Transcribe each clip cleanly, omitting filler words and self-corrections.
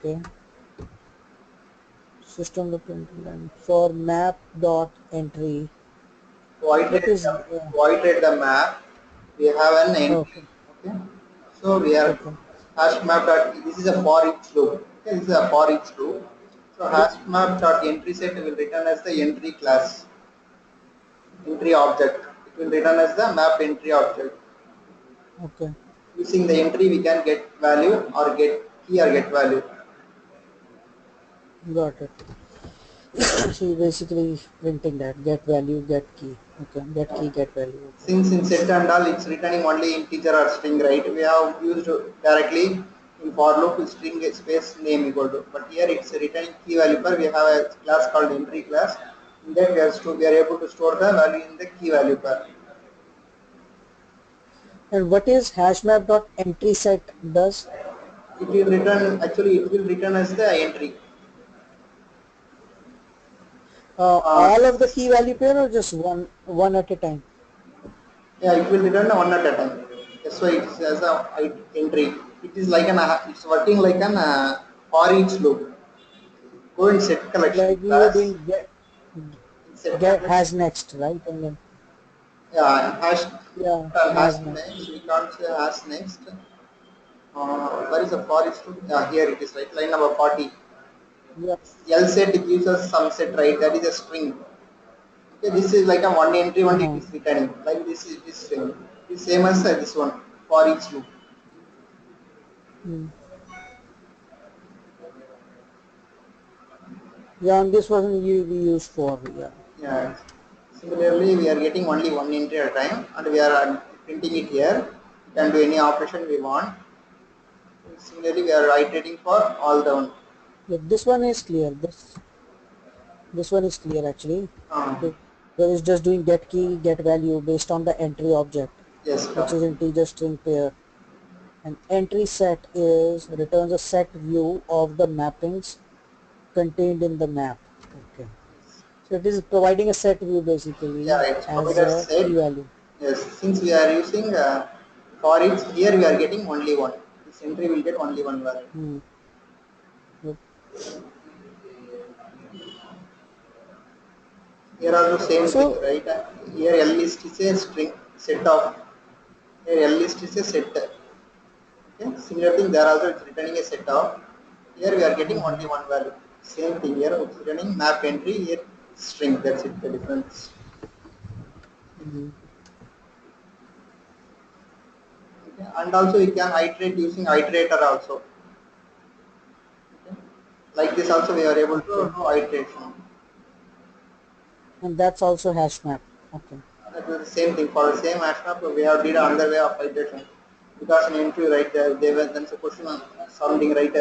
Okay. System dependent and for map dot entry. To What iterate is the, to iterate the map, we have an entry. okay. Okay. So we are Okay. hash map dot. This is a for each loop. Okay. This is a for each loop. So hash map dot entry set will return as the entry class, entry object. It will return as the map entry object. Okay. Using the entry, we can get value or get key or get value. Got it. So you basically printing that get value, get key. Okay. Get key, get value. Okay. Since in set and all, it's returning only integer or string, right? We have used directly in for loop with string space name equal to. But here it's returning key value per. We have a class called entry class. In that we are able to store the value in the key value per. And what is hashmap dot entry set does? It will return actually it will return as the entry. Uh, All of the key value pair or just one at a time? yeah, it will return one at a time. That's why it is as a entry. It is like an it's working like an for each loop. Go in set collection Like we were class. doing In set get collection. has next, right? And then Yeah, hash yeah, hash has next. next. We can't say hash next. Where is the for each loop? Yeah, here it is right. Line number 40. Yeah. L set gives us some set, right? That is a string. Okay, this is like a one entry only it Uh-huh. is returning. Like this is this string. It's same as this one for each loop. Mm. Yeah, and this wasn't we used for yeah. Yeah. Similarly, we are getting only one entry at a time, and we are printing it here. We can do any operation we want. Similarly, we are iterating for all the one. Yeah, this one is clear. This one is clear actually. Uh, Because it's just doing get key, get value based on the entry object, yes, which correct. is integer string pair. And entry set is returns a set view of the mappings contained in the map. Okay. So it is providing a set view Yeah, basically it's as provided a key set. value. Yes, since we are using for each here we are getting only one. This entry will get only one value. Hmm. Yep. Here also same thing, So right? Here L list is a string set of. Here L list is a set. Okay. Similar thing there also it's returning a set of. Here we are getting uh-huh. only one value. Same thing here it's returning map entry here string. That's it. The difference. Mhm. Okay. And also we can iterate using iterator also. Okay. Like this also we are able to Okay. do iteration. And that's also hash map. Okay. That was the same thing for the same hash map. We have did another way of iteration because in interview right there was then a question sounding right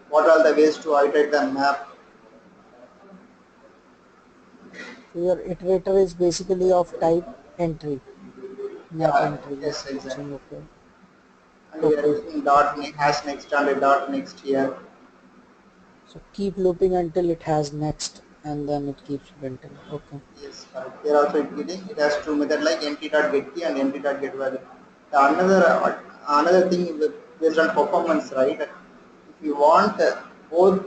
what are the ways to iterate the map. So your iterator is basically of type entry, map Yeah, entry. yes, exactly. Okay. And we are Okay. using Okay. hash next and a dot next here. So keep looping until it has next and then it keeps printing. Okay. Yes, correct. Here also it has two method like empty dot get key and empty dot get value. The another thing based on performance, right? If you want both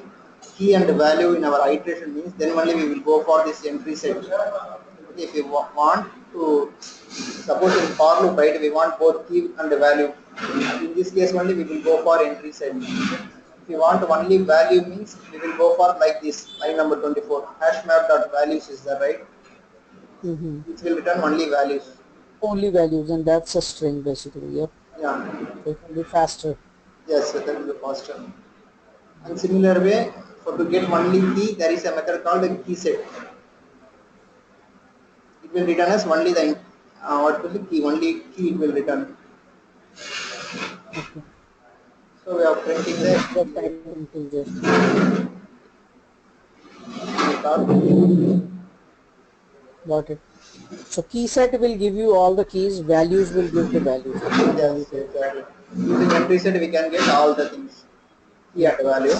key and value in our iteration means then only we will go for this entry set. Okay, if you want to suppose in for loop, right, we want both key and value. In this case only we will go for entry set. If you want only value means we will go for like this line number 24 hash map dot values is that right? Mm-hmm. Which will return only values. Only values and that's a string basically. Yep. Yeah. So it will be faster. Yes, so that will be faster. And similar way, for to get only key, there is a method called a key set. It will return as only the what will be key, only key it will return. Okay. So we are printing The rest of the type integer. Got it. So key set will give you all the keys, values will give the values. Key and value yes, pair. exactly. Using entry set, we can get all the things, key Yep. and value,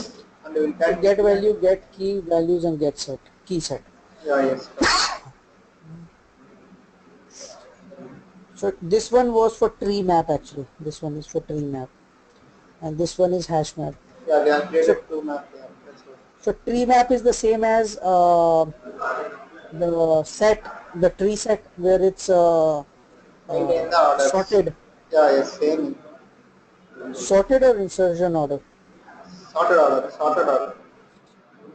and we So can get value, get key, values and get set. Key set. yeah, yes, So this one was for tree map actually. This one is for tree map. And this one is hash map. Yeah, we have So, created two maps there. That's good. so tree map is the same as the set, the tree set where it's In the orders. sorted, Yeah, yes, same. sorted or insertion order, Sorted order, sorted order.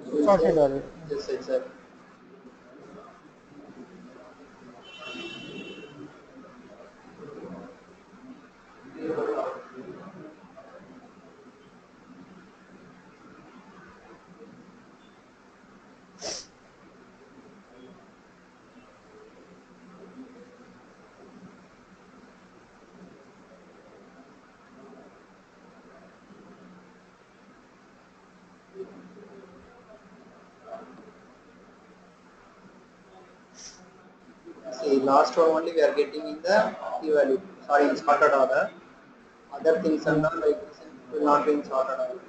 We'll sorted say order. yes, exactly. See, last one only we are getting in the key value. Sorry, in sorted order. Other things and Yeah. all like this will not be in sorted order.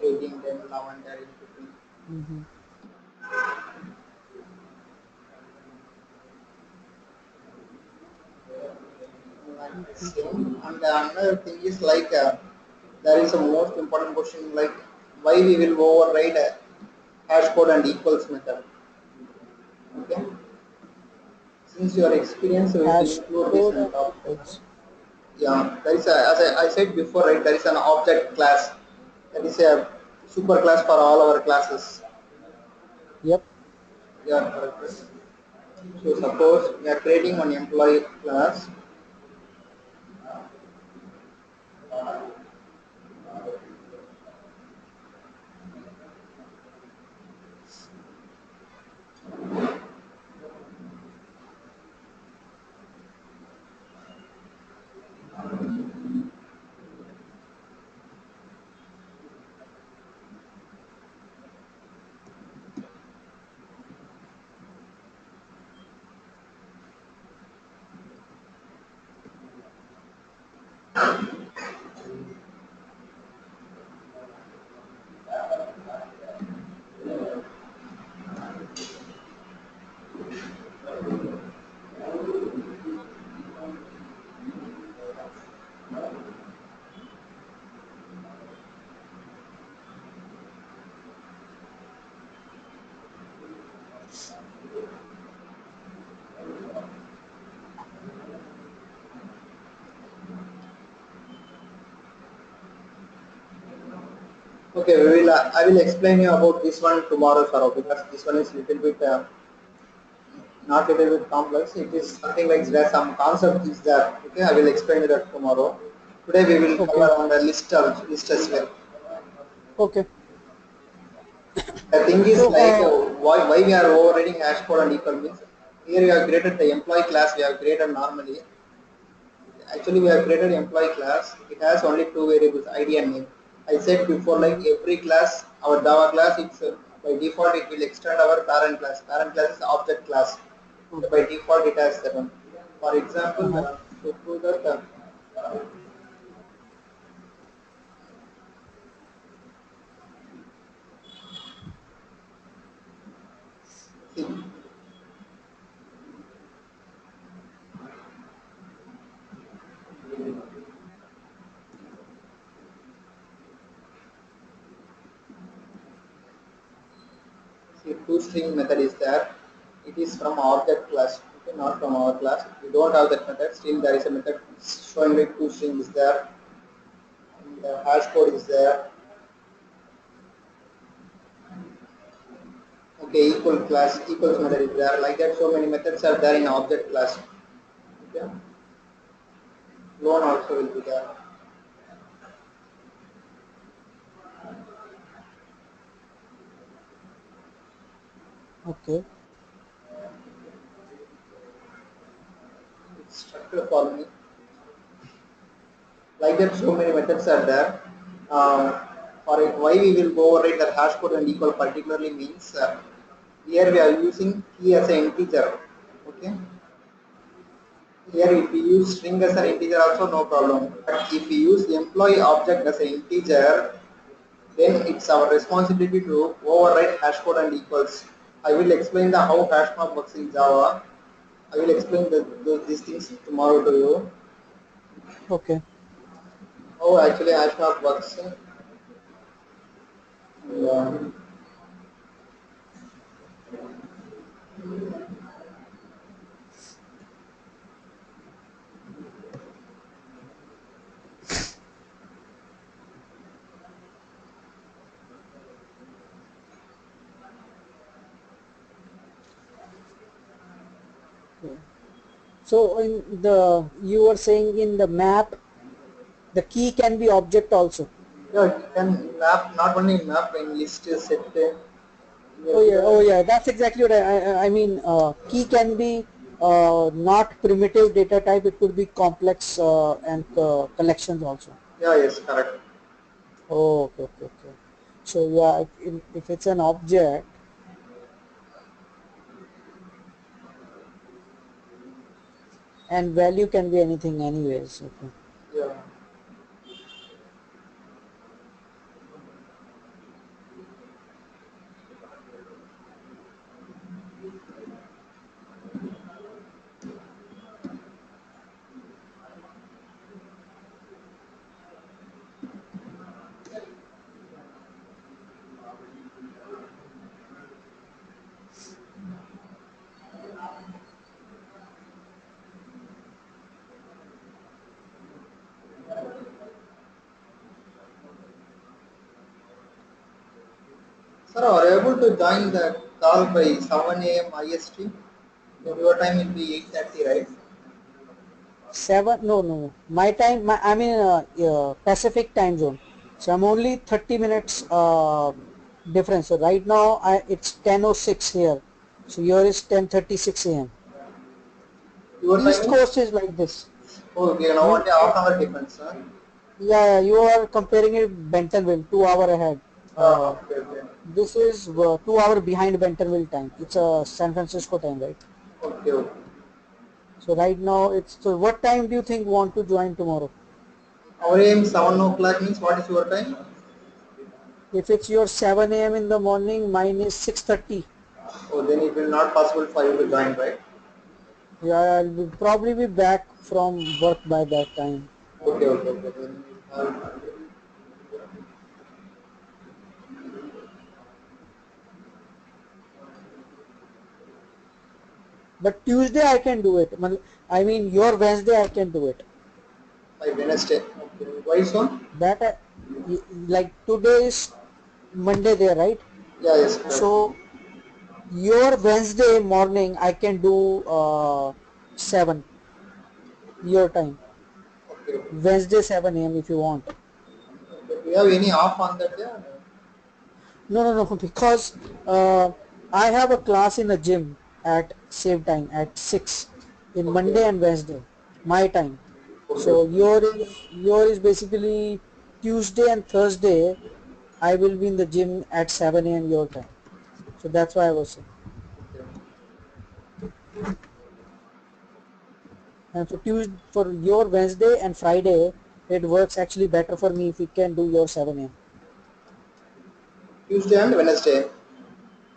18, 10, 11, 10, 15. Mm-hmm. Like the same. And another thing is like there is a most important question like why we will override a hash code and equals method. Okay. Since your experience, we will Hash include this code in and top. equals. Yeah, there is a, as I said before, right? There is an object class. That is a super class for all our classes. Yep. Yeah, correct. Right? So suppose we are creating one employee class. Okay, we will. I will explain you about this one tomorrow, Saro, because this one is little bit not little bit complex. It is something like there some concept is there. Okay, I will explain you that tomorrow. Today we will Okay. cover on the list as well. Okay. The thing is So, like why we are overriding hash code and equal means here we have created the employee class we have created normally. Actually we have created employee class. It has only two variables ID and name. I said before like mhm, every class our Java class it's by default it will extend our parent class. Parent class is object class. So by object. default it has that one. For example, Uh-huh. to prove that see, see toString method is there. It is from object class, okay, not from our class. We don't have that method. Still, there is a method showing like toString is there, and the hash code is there. Okay, equal class, equals method is there. Like that, so many methods are there in object class. Okay, loan also will be there. Okay. It's structure for me. Like that, so many methods are there. For it, why we will go override the hash code and equal particularly means here we are using key as an integer. Okay. Here if we use string as an integer also no problem. But if we use employee object as an integer, then it's our responsibility to override hash code and equals. I will explain the how hash map works in Java. I will explain these things tomorrow to you. Okay. How actually hash map works. Okay. So in the you were saying in the map, the key can be object also. Yeah, you can map not only in map in list set. Oh Here, yeah, that's exactly what I mean. Key can be not primitive data type. It could be complex and collections also. yeah, yes, correct. Oh, okay, okay, okay. So yeah, if it's an object and value can be anything anyways. Okay. Yeah. Sir, are you able to join the call by 7 a.m. IST? Your time will be 8:30, right? Seven? No, no, no. My time. I'm in Pacific time zone, so I'm only 30 minutes difference. So right now, it's 10:06 here. So here is 10:36 a.m. Your time East is? Coast is like this. Oh, we are now You, only half an hour difference, sir. yeah, yeah, you are comparing it Bentonville, 2 hour ahead. Okay, okay. This is 2 hour behind Bentonville time. It's a San Francisco time, right? Okay, okay. So right now it's, so what time do you think want to join tomorrow? Our aim 7 o'clock means what is your time? If it's your 7 a.m. in the morning, mine is 6:30. Oh, then it will not possible for you to join, right? Yeah, probably be back from work by that time. Okay, okay, okay. Then But Tuesday I can do it. I mean, your Wednesday I can do it. by Wednesday. Okay. Why so? That like today is Monday there, right? Yeah, yes, correct. So your Wednesday morning I can do 7 your time. Okay, okay. Wednesday 7 a.m. if you want. Okay. Do you have any off on that day? No, no, no, because I have a class in a gym at same time at 6 in Okay, Monday okay. and Wednesday, my time. Okay, So okay. your is basically Tuesday and Thursday. I will be in the gym at 7 a.m. your time. So that's why I was saying. Okay. And for Tuesday, for your Wednesday and Friday, it works actually better for me if you can do your 7 a.m. Tuesday and Wednesday.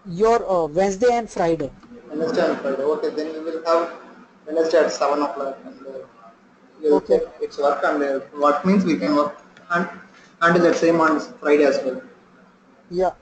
Your Wednesday and Friday. Wednesday and Friday. Okay, then we will have Wednesday at 7 o'clock and we'll Okay. check its work and what means we can work and until that same on Friday as well. Yeah.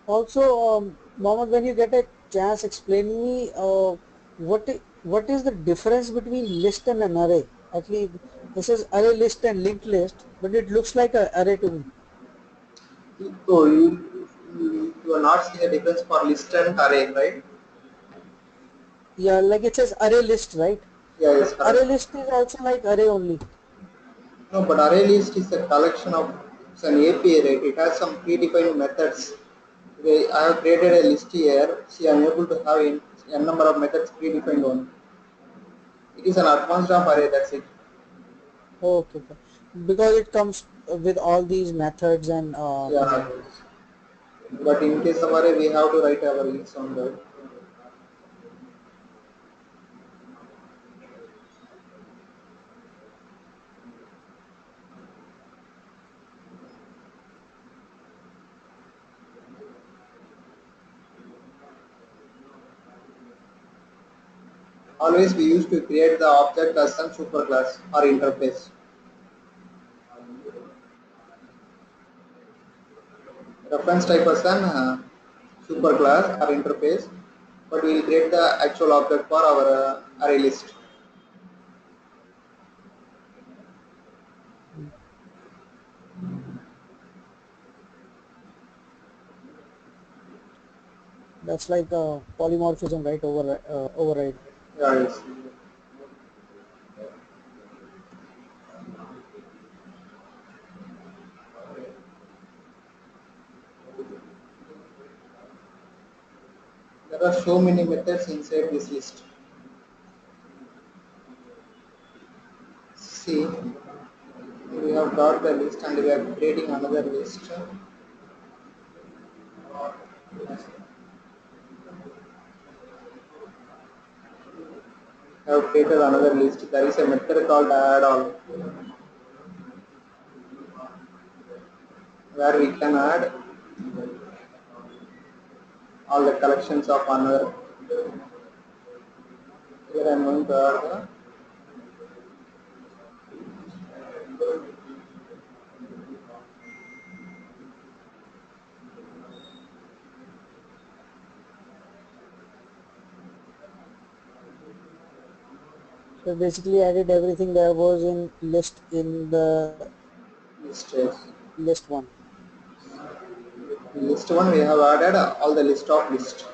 Also, Mohammed, when you get a chance, explain me what is the difference between list and an array? Actually, this is array list and linked list, but it looks like an array to me. So you are not seeing a difference for list and array, right? Yeah, like it says array list, right? Yeah, yes, But array correct. list is also like array only. No, but array list is a collection of it's an API, right? It has some predefined methods. I have created a list here. See, I am able to have n number of methods predefined one. It is an advanced of array. That's it. Okay, okay. Because it comes with all these methods and Yeah. But in case of array, we have to write our list on that. Always we used to create the object as some superclass or interface. reference type as an superclass or interface, but we will create the actual object for our array list. That's like polymorphism, right? Override. Yeah, yes. There are so many methods inside this list. See, we have got the list and we are creating another list. I have created another list. There is a method called add all, where we can add all the collections of another. Here I am going to add So basically added everything there was in list in the the list. list one. List one we have added all the list of list.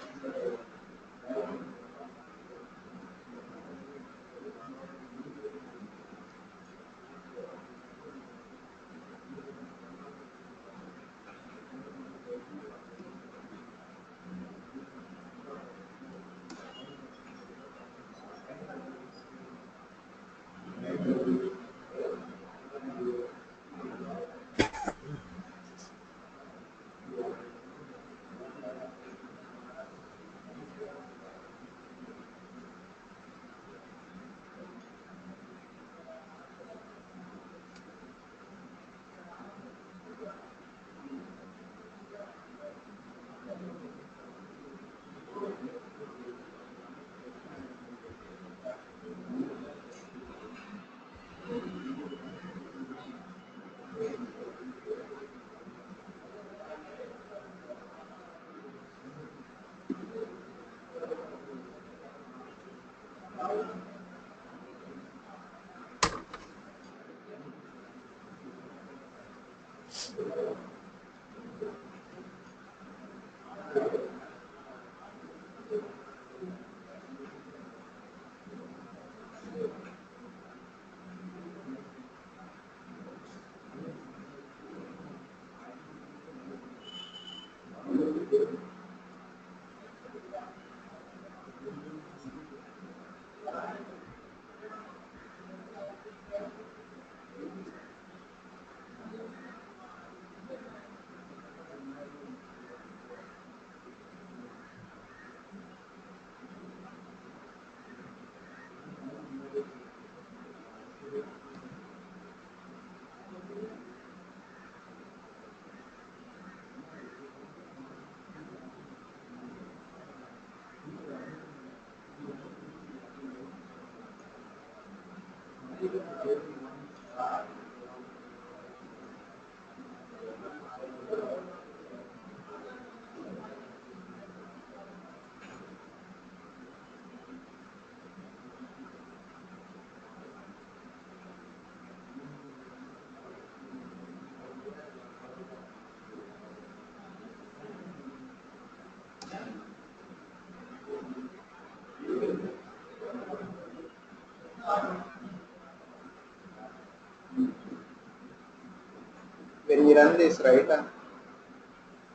When we run this, right,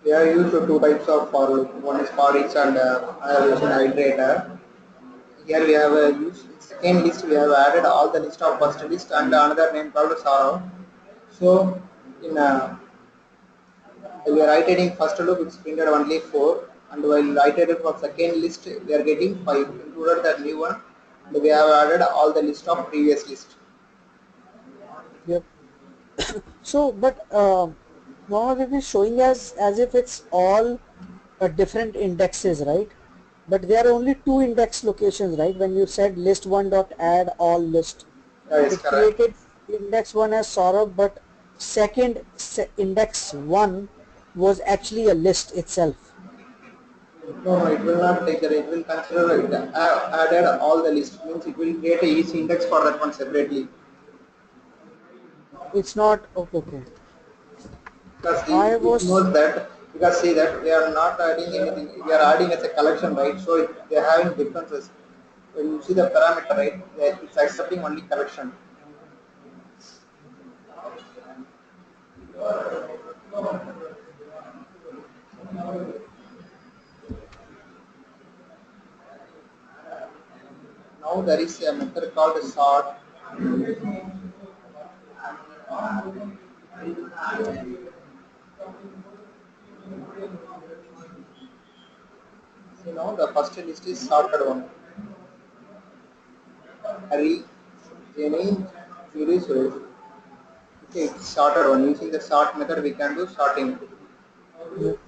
we have used two types of for loop. One is for each and another is an iterator. Here we have used second list. We have added all the list of first list and another name called sorrow. So in we are iterating first loop, it's printed only 4, and while iterating for second list, we are getting 5. Included the new one, and we have added all the list of previous list. Yep. So, but now it is showing as if it's all different indexes, right? But there are only two index locations, right? When you said list one dot add all list, That is it correct. created index one as Saurabh, but second index one was actually a list itself. No, no, it will not take that. It will consider it added all the list. Means it will create a each index for that one separately. It's not okay. Okay. Because I it was knows that, because see that we are not adding anything, we are adding as a collection, right? So they are having differences. When you see the parameter, right, it's accepting only collection. Now there is a method called sort. You know, the first list is sorted one. Harry, Jenny, Julie, Suresh. Okay, it's sorted one. Using the sort method, we can do sorting. yep.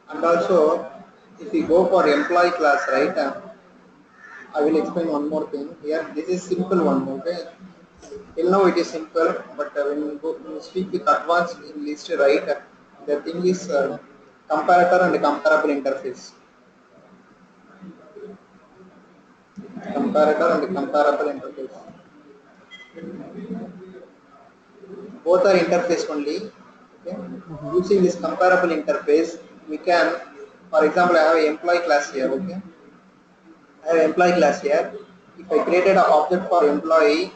And also, if we go for employee class, right? I will explain one more thing here. This is simple one, okay? Till now it is simple, but when you speak with advanced in list, right? The thing is comparator and comparable interface. Comparator and comparable interface. Both are interface only. Okay. Hmm. Using this comparable interface, we can, for example, I have an employee class here. Okay. I have employee class here. If I created an object for employee,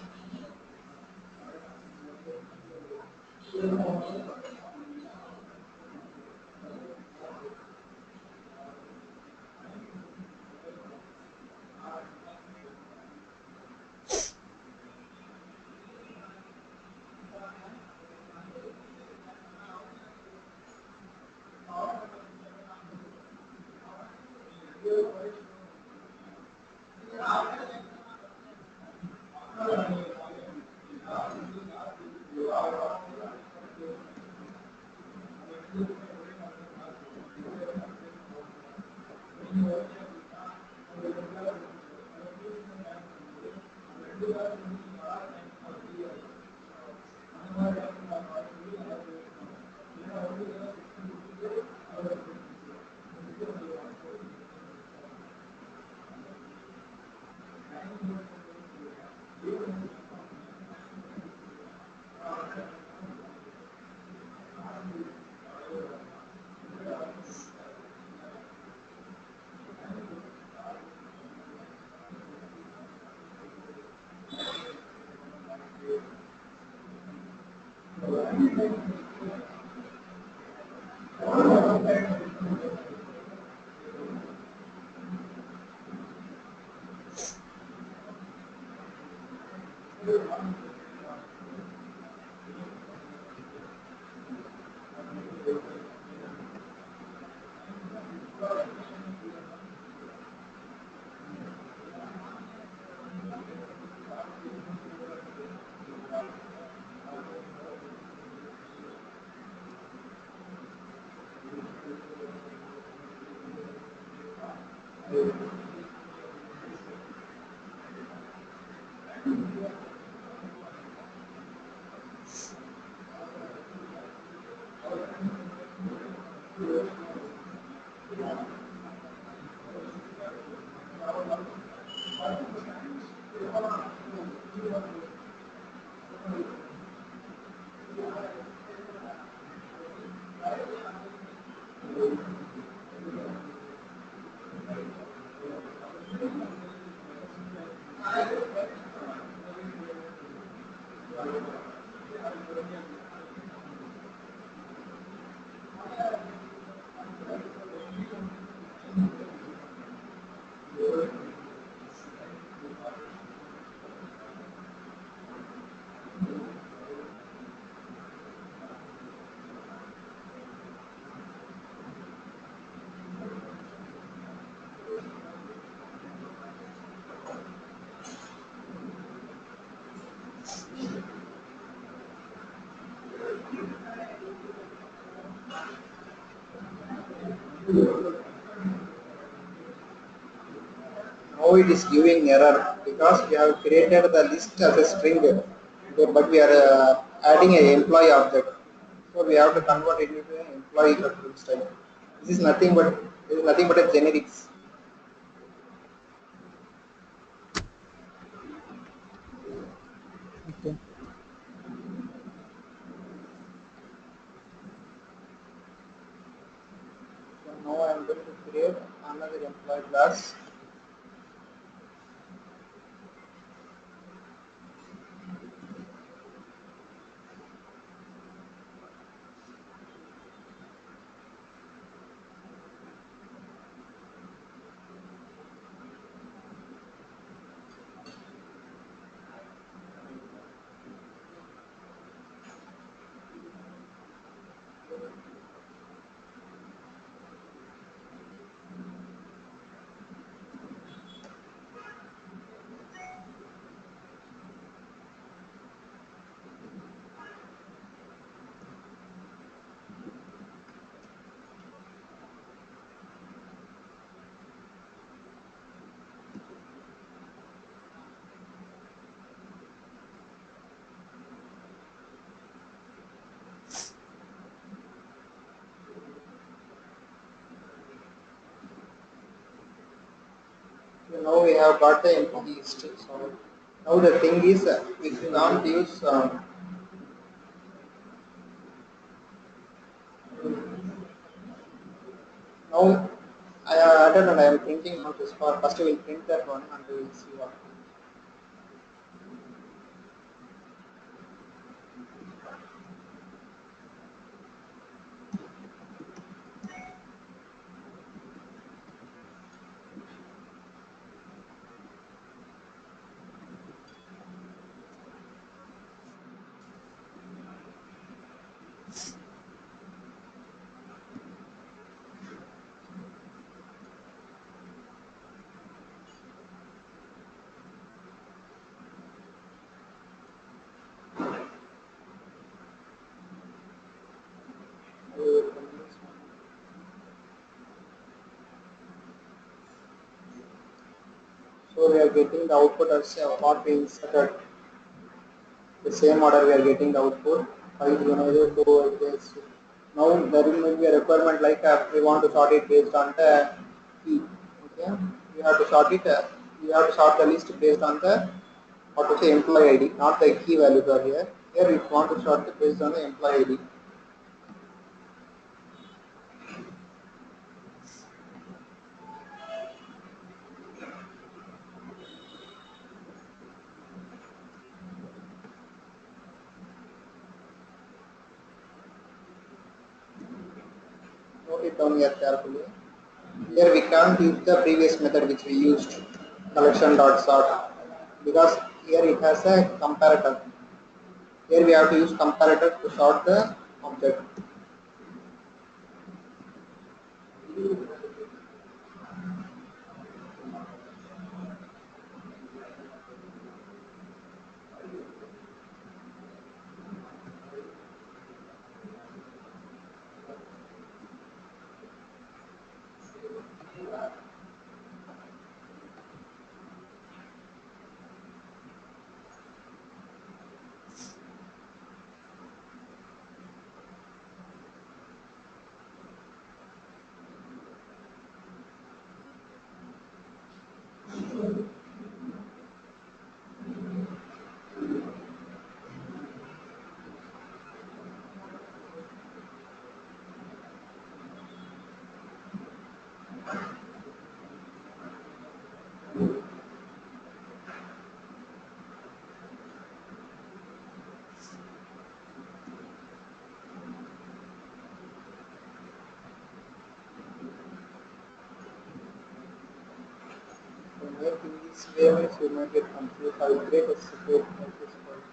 now it is giving error because we have created the list as a string, okay, but we are adding an employee object. So we have to convert it into an employee control style. This is nothing but a generics. Okay. So now I am going to create another employee class. So now we have got the employee list. So now the thing is, we can't use. Now I don't know. I am thinking about this. First, we will print that one and we will see what. We will print this one. So we are getting the output as what we inserted. The same order we are getting the output. 5 this. Now there will be a requirement like we want to sort it based on the key. Okay, we have to sort it. We have to sort the list based on the what to say employee ID, not the key values are here. Here we want to sort it based on the employee ID. Note it down here carefully. Here we can't use the previous method which we used collection dot sort because here it has a comparator. Here we have to use comparator to sort the object. So making this way means you might get confused. I will create a separate message for it.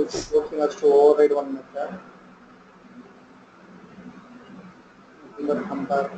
it's forcing us to override one method. We will compare.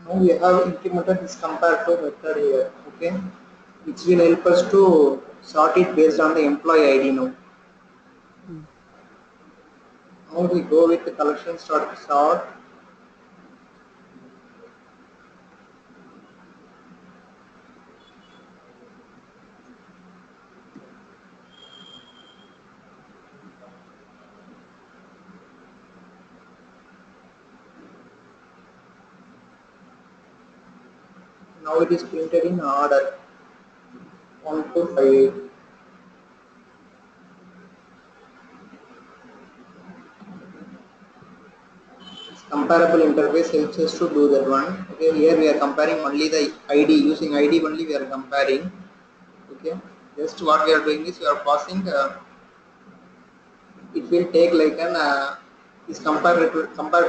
Now we have implemented this compare to method here, okay, which will help us to sort it based on the employee ID now. Hmm. Now we go with the collection start sort. Now it is printed in order 1 to 5. Comparable interface helps us to do that one. Okay, here we are comparing only the ID, using ID only we are comparing. Okay, just what we are doing is we are passing. It will take like an is compared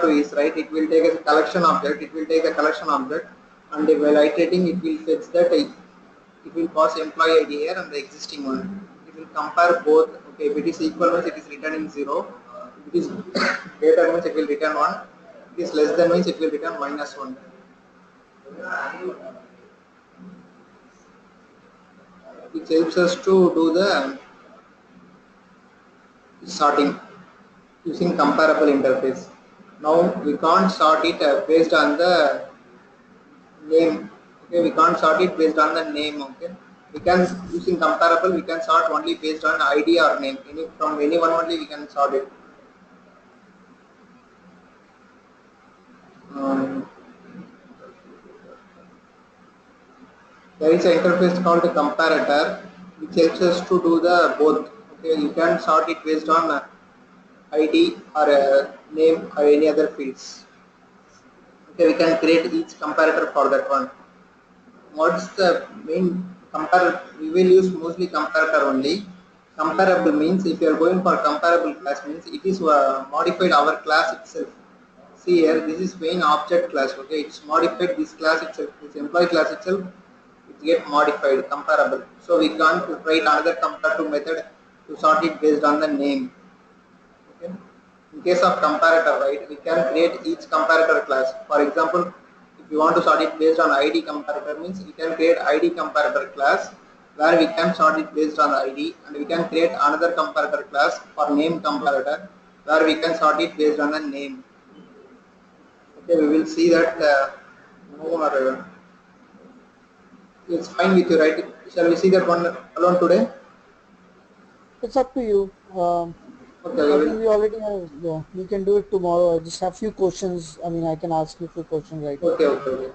to is right. It will take a collection object. It will take a collection object, and while iterating, it will fetch that. It will pass employee ID here and the existing one. It will compare both. Okay, if it is equal means it is returning 0. If it is greater means it will return 1. If it is less than means it will return -1. Which helps us to do the sorting using comparable interface. Now we can't sort it based on the name. Okay, we can't sort it based on the name. Okay, we can using comparable. We can sort only based on ID or name. From anyone only we can sort it. Um, there is an interface called the comparator, which helps us to do the both. Okay, you can sort it based on ID or name or any other fields. Okay, we can create each comparator for that one. What's the main compare? We will use mostly comparator only. Comparable means if you are going for comparable class means it is modified our class itself. See here, this is main object class. Okay, it's modified this class itself. This employee class itself, it get modified comparable. So we can't write another comparative method to sort it based on the name. Okay. In case of comparator, right, we can create each comparator class. For example, if you want to sort it based on ID comparator means we can create ID comparator class where we can sort it based on ID, and we can create another comparator class for name comparator where we can sort it based on the name. Okay, we will see that more. It's fine with you, right? Shall we see that one alone today? It's up to you. Okay, I we think will. we already have, yeah, we can do it tomorrow. I just have few questions. I mean, I can ask you few questions right now. Okay, okay, okay.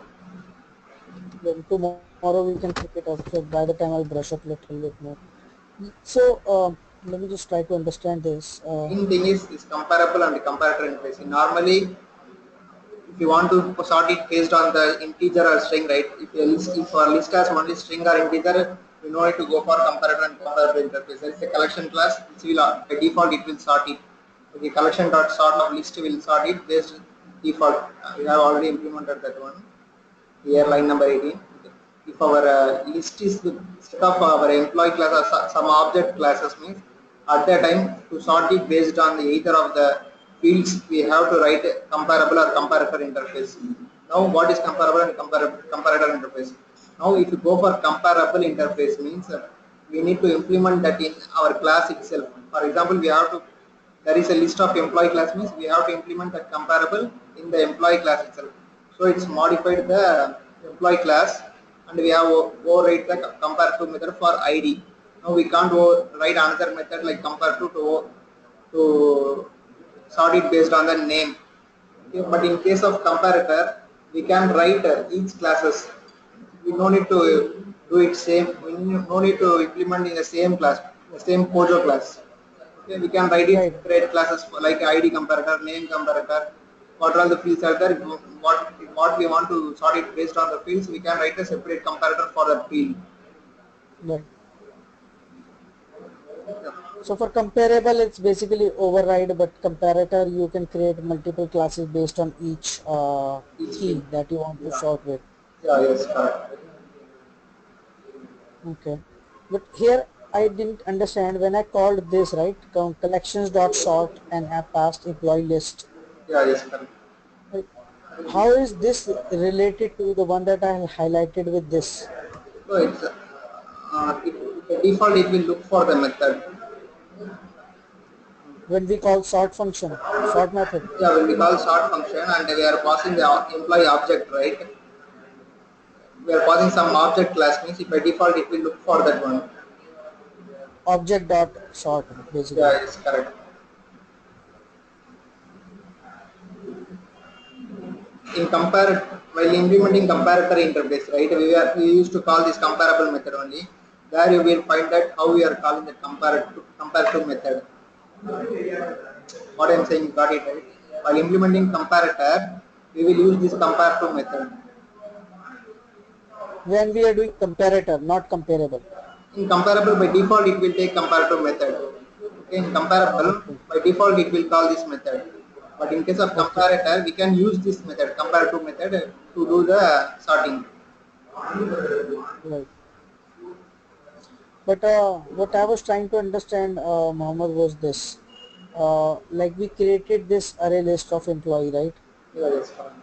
Then tomorrow we can pick it up. So by the time I'll brush up a little bit more. So let me just try to understand this. Main thing is comparable and comparator interface. Normally, if you want to sort it based on the integer or string, right? If our list has only string or integer, You know need to go for comparator and comparator interface. There is a collection class which will by default it will sort it. Okay, collection dot sort of list will sort it based default. We have already implemented that one. Here line number 18. If our list is the set of our employee classes, some object classes means at that time to sort it based on the either of the fields we have to write a comparable or comparator interface. Now what is comparable and comparator interface? Now if you go for comparable interface means we need to implement that in our class itself. For example, we have to there is a list of employee class means we have to implement that comparable in the employee class itself. So it's modified the employee class and we have override the comparative method for ID. Now we can't write another method like comparative to sort it based on the name. Okay, but in case of comparator, we can write each classes. We no need to do it same. We no need to implement in the same class, the same Kojo class. Okay, we can write it Right. separate classes for like ID comparator, name comparator. What all the fields are there? What we want to sort it based on the fields, we can write a separate comparator for that field. Right. Yeah. So for comparable, it's basically override, but comparator, you can create multiple classes based on each Each field. key that you want to Yeah. sort with. Yeah. Yes. Correct. Okay. But here I didn't understand when I called this, right? Collections dot sort and have passed employee list. Yeah. Yes. Correct. Right? How is this related to the one that I highlighted with this? So it's by default it will look for the method. When we call sort function, sort method, Yeah, when we call sort function and we are passing the employee object, right? We are passing some object class means by default it will look for that one. object dot sort basically. Yeah, it's correct. In compare while implementing comparator interface, right? We used to call this comparable method only. There you will find that how we are calling the comparative method. What I am saying, you got it right? While implementing comparator, we will use this comparative method. When we are doing comparator, not comparable. In comparable by default it will take comparative method. Okay, in comparable Okay. by default it will call this method. But in case of Okay. comparator we can use this method, comparative method to do the sorting. Right. But what I was trying to understand, Mohammed, was this. Like we created this array list of employee, right? Yeah, yes, fine.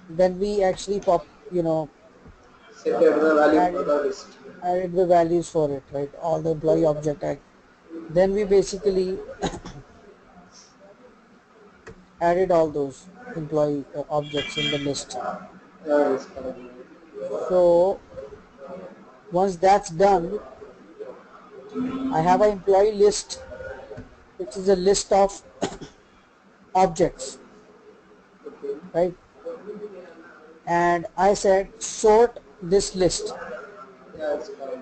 Then we actually Set the value for added the list. added the values for it, right? All the employee object tag. Then we basically added all those employee objects in the list. Yeah, yes, correct. So once that's done, I have an employee list, which is a list of objects, Okay. right? And I said sort this list. Yeah, it's correct.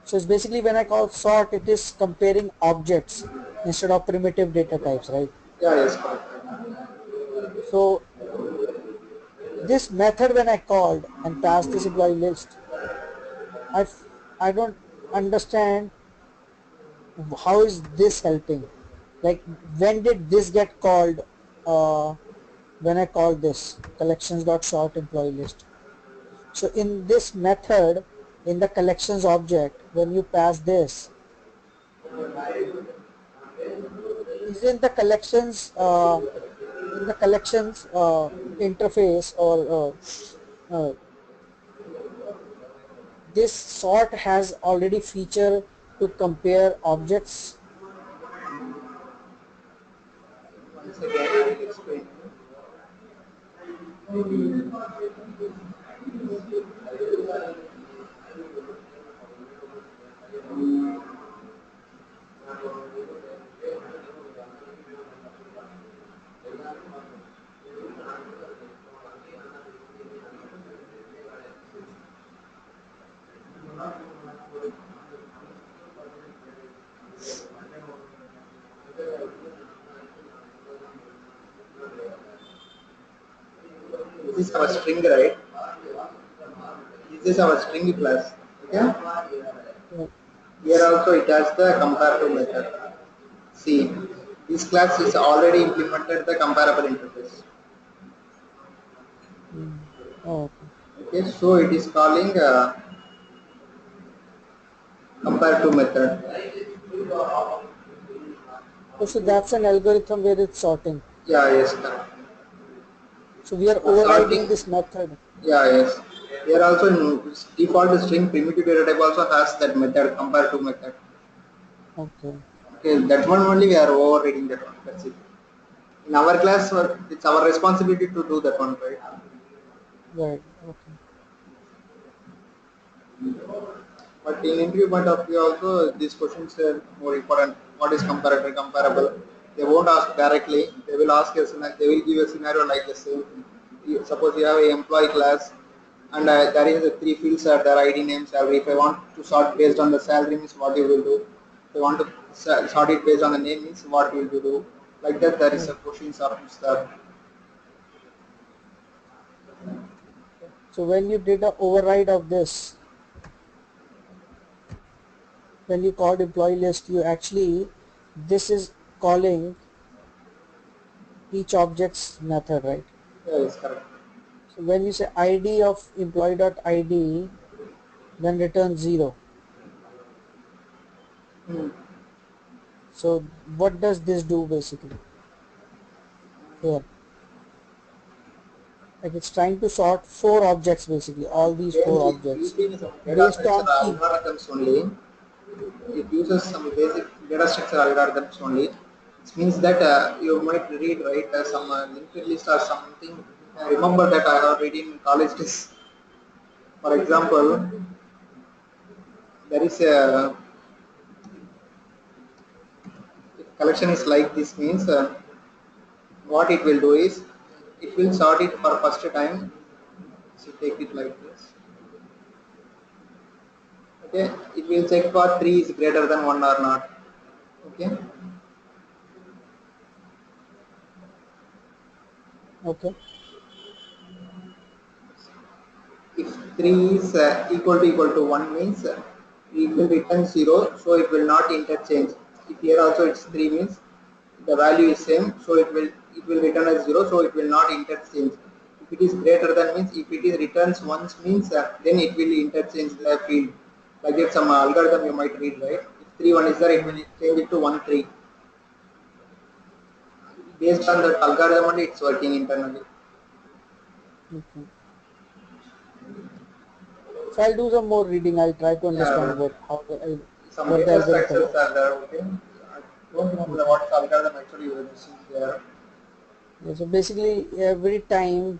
So it's basically when I call sort, it is comparing objects instead of primitive data types, right? Yeah, yes, correct. So this method when I called and passed this employee list, I, I don't understand how is this helping? Like when did this get called when I called this collections.sort employee list? So in this method, in the collections object, when you pass this, isn't the collections in the collections interface or this sort has already feature to compare objects. Once again, I will explain. This is our string, right? This is our string class. Okay. Yeah. Here also it has the comparative method. See, this class is already implemented the comparable interface. Mm. Oh, okay. Okay, so it is calling comparative method. Oh, so that's an algorithm where it's sorting. Yeah, yes, correct. So we are For sorting, overriding this method. yeah, yes. Here also in default string primitive data type also has that method comparative method. Okay. Okay, that one only we are overriding that one. That's it. In our class, it's our responsibility to do that one, right? Right. Okay. But in interview point of view also, these questions are more important. What is comparator, comparable? They won't ask directly. They will ask a they will give a scenario like the same thing. Suppose you have an employee class, and there is a three fields are their ID, name, salary. If I want to sort based on the salary, means what you will do. If I want to sort it based on the name, means what will you do? Like that, there is Right. a questions of the. So when you did a override of this, when you called employee list, you actually, this is calling each object's method, right? Yeah, is correct. So when you say ID of employee dot ID, then return 0. Hmm. So what does this do basically here? Like it's trying to sort four objects basically, all these Then four it objects using some data based structure on key. algorithms only. It uses some basic data structure algorithms only. It means that you might read right some linked list or something. I remember that I have read in college days. For example, there is a if collection is like this means what it will do is it will sort it for first time. So take it like this. Okay, it will check for three is greater than one or not. Okay, Okay. if 3 is equal to 1 means it will return 0, so it will not interchange. If here also it's 3 means the value is same, so it will return as 0, so it will not interchange. If it is greater than means if it is returns once means then it will interchange the field. Like that some algorithm you might read, right? If 3 1 is there, it will Mhm. change it to 1 3. Based on that algorithm only it's working internally. Okay. So I'll do some more reading. I'll try to Yeah, understand some what the data algorithm structures are does. there. Okay, I don't remember Okay. what algorithm actually you are using there. Yeah, so basically every time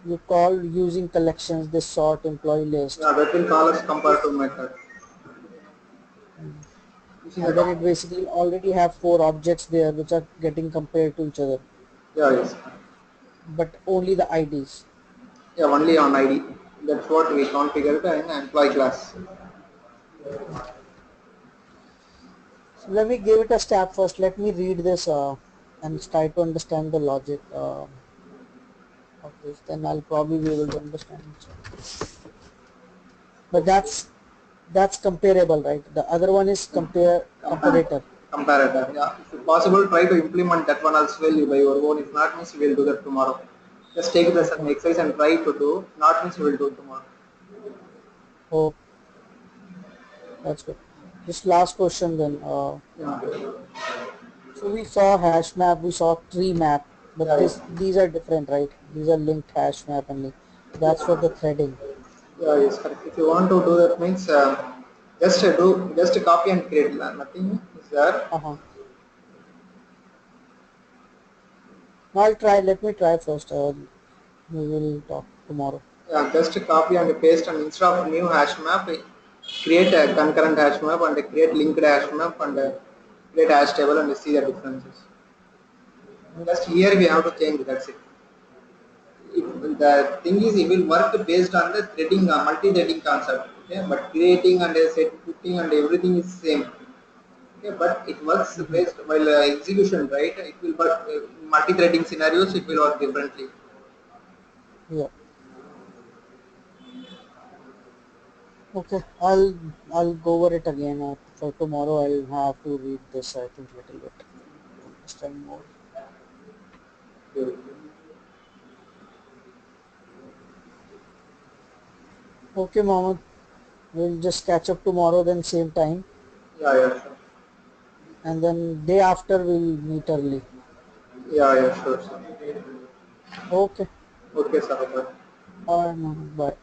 you call using collections, this sort employee list, Yeah, that will call as this, comparative method. mm, Using the and then it basically already have four objects there which are getting compared to each other, yeah, yes, but only the IDs. yeah, only on ID. That's what we configured in employee class. So let me give it a stab first. Let me read this and try to understand the logic of this. Then I'll probably be able to understand it. But that's comparable, right? The other one is comparator. Comparator. Yeah, if possible, try to implement that one as well by your own. If not, means we will do that tomorrow. Just take this as an Okay. exercise and try to do. Not means we will do tomorrow. Oh, that's good. Just last question then. Yeah, So we saw hash map, we saw tree map, but yeah, yeah. these are different, right? These are linked hash map only. That's for the threading. Yeah, yes, correct. If you want to do that means just copy and create. Nothing is there. Uh-huh. Now I'll try. Let me try first. We will talk tomorrow. Yeah, just copy and paste and instead of new hash map, create a concurrent hash map and create linked hash map and create hash table and see the differences. Yep. Just here we have to change. That's it. The thing is, it will work based on the threading, multi-threading concept. Okay, but creating and set putting and everything is same. Okay, but it works Mhm. based while execution, right? It will work multi-threading scenarios. It will work differently. Yeah. Okay, I'll go over it again. For tomorrow, I'll have to read this. I think little bit to understand more. Okay. Okay, Mohammed. We'll just catch up tomorrow then same time, Yeah, yeah, sure. and then day after we'll meet early. Yeah, yeah, sure, sir. Okay. Okay, sir. Bye. All right, Mohammed. Bye.